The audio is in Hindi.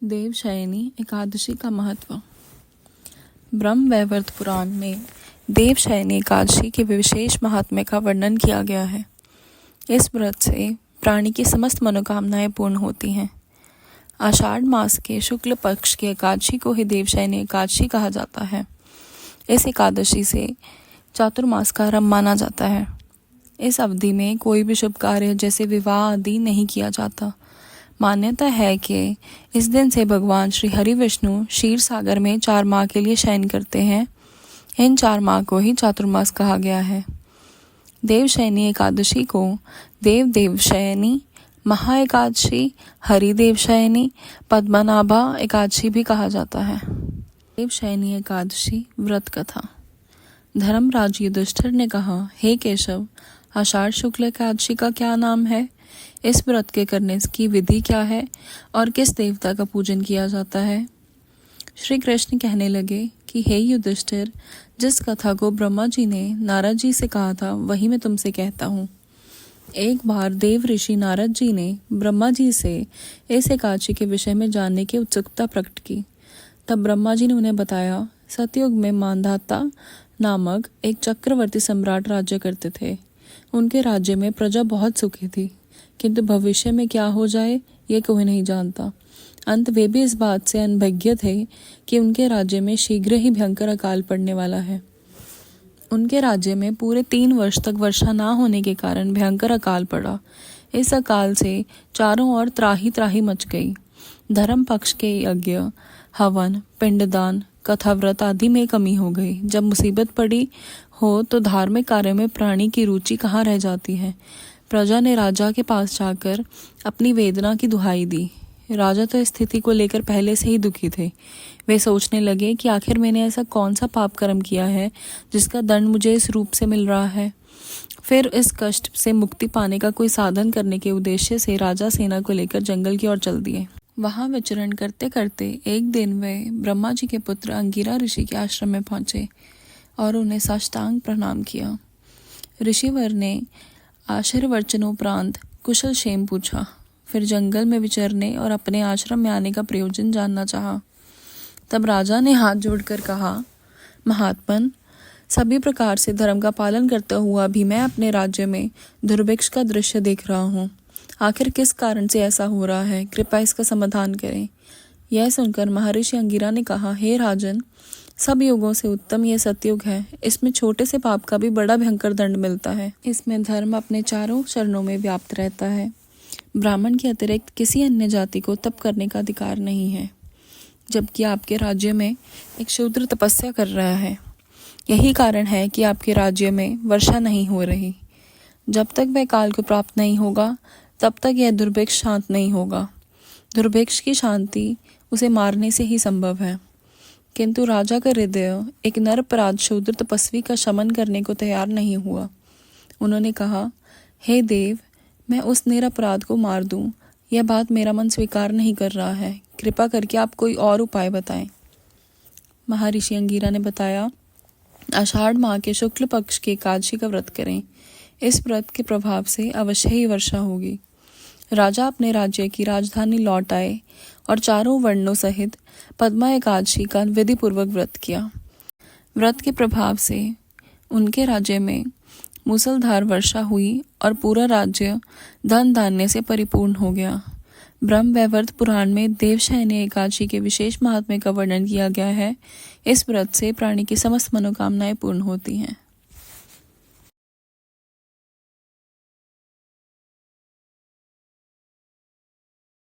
देवशयनी एकादशी का महत्व। ब्रह्म वैवर्त पुराण में देवशयनी एकादशी के विशेष महात्म्य का वर्णन किया गया है। इस व्रत से प्राणी की समस्त मनोकामनाएं पूर्ण होती हैं। आषाढ़ मास के शुक्ल पक्ष की एकादशी को ही देवशयनी एकादशी कहा जाता है। इस एकादशी से चातुर्मास का आरंभ माना जाता है। इस अवधि में कोई भी शुभ कार्य जैसे विवाह आदि नहीं किया जाता। मान्यता है कि इस दिन से भगवान श्री हरि विष्णु क्षीर सागर में 4 माह के लिए शयन करते हैं। इन 4 माह को ही चातुर्मास कहा गया है। देवशयनी एकादशी को देव देवशयनी, महा एकादशी, हरि देवशयनी, पद्मनाभा एकादशी भी कहा जाता है। देवशयनी एकादशी व्रत कथा। धर्मराज युधिष्ठिर ने कहा, हे केशव, आषाढ़ शुक्ल एकादशी का क्या नाम है? इस व्रत के करने की विधि क्या है और किस देवता का पूजन किया जाता है? श्री कृष्ण कहने लगे कि हे युधिष्ठिर, जिस कथा को ब्रह्मा जी ने नारद जी से कहा था वही मैं तुमसे कहता हूँ। एक बार देव ऋषि नारद जी ने ब्रह्मा जी से इस एकादशी के विषय में जानने की उत्सुकता प्रकट की। तब ब्रह्मा जी ने उन्हें बताया, सतयुग में मांधाता नामक एक चक्रवर्ती सम्राट राज्य करते थे। उनके राज्य में प्रजा बहुत सुखी थी, किंतु भविष्य में क्या हो जाए ये कोई नहीं जानता। अंत वे भी इस बात से अनभिज्ञ थे कि उनके राज्य में शीघ्र ही भयंकर अकाल पड़ने वाला है। उनके राज्य में पूरे 3 वर्ष तक वर्षा ना होने के कारण भयंकर अकाल पड़ा। इस अकाल से चारों ओर त्राही त्राही मच गई। धर्म पक्ष के यज्ञ, हवन, पिंडदान, कथाव्रत आदि में कमी हो गई। जब मुसीबत पड़ी हो तो धार्मिक कार्य में प्राणी की रुचि कहाँ रह जाती है। प्रजा ने राजा के पास जाकर अपनी वेदना की दुहाई दी। राजा तो इस स्थिति को लेकर पहले से ही दुखी थे। वे सोचने लगे कि आखिर मैंने ऐसा कौन सा पाप कर्म किया है जिसका दंड मुझे इस रूप से मिल रहा है। फिर इस कष्ट से मुक्ति पाने का कोई साधन करने के उद्देश्य से राजा सेना को लेकर जंगल की ओर चल दिए। वहां विचरण करते करते एक दिन वे ब्रह्मा जी के पुत्र अंगिरा ऋषि के आश्रम में पहुंचे और उन्हें साष्टांग प्रणाम किया। ऋषिवर ने आशीर्वचनोपरांत कुशल क्षेम पूछा। फिर जंगल में विचरने और अपने आश्रम में आने का प्रयोजन जानना चाहा। तब राजा ने हाथ जोड़कर कहा, महात्मन, सभी प्रकार से धर्म का पालन करता हुआ भी मैं अपने राज्य में दुर्भिक्ष का दृश्य देख रहा हूँ। आखिर किस कारण से ऐसा हो रहा है? कृपया इसका समाधान करें। यह सुनकर महर्षि अंगिरा ने कहा, हे राजन, सब युगों से उत्तम यह सतयुग है। इसमें छोटे से पाप का भी बड़ा भयंकर दंड मिलता है। इसमें धर्म अपने चारों चरणों में व्याप्त रहता है। ब्राह्मण के अतिरिक्त किसी अन्य जाति को तप करने का अधिकार नहीं है, जबकि आपके राज्य में एक शूद्र तपस्या कर रहा है। यही कारण है कि आपके राज्य में वर्षा नहीं हो रही। जब तक वह काल को प्राप्त नहीं होगा तब तक यह दुर्भिक्ष शांत नहीं होगा। दुर्भिक्ष की शांति उसे मारने से ही संभव है। किंतु राजा का हृदय एक निरपराध शूद्र तपस्वी का शमन करने को तैयार नहीं हुआ। उन्होंने कहा, हे देव, मैं उस निरपराध को मार दूं, यह बात मेरा मन स्वीकार नहीं कर रहा है। कृपा करके आप कोई और उपाय बताएं। महर्षि अंगिरा ने बताया, आषाढ़ माह के शुक्ल पक्ष की एकादशी का व्रत करें। इस व्रत के प्रभाव से अवश्य ही वर्षा होगी। राजा अपने राज्य की राजधानी लौट आए और चारों वर्णों सहित पद्मा एकादशी का विधि पूर्वक व्रत किया। व्रत के प्रभाव से उनके राज्य में मूसलधार वर्षा हुई और पूरा राज्य धन धान्य से परिपूर्ण हो गया। ब्रह्म वैवर्त पुराण में देवशयनी एकादशी के विशेष महात्म्य का वर्णन किया गया है। इस व्रत से प्राणी की समस्त मनोकामनाएं पूर्ण होती हैं।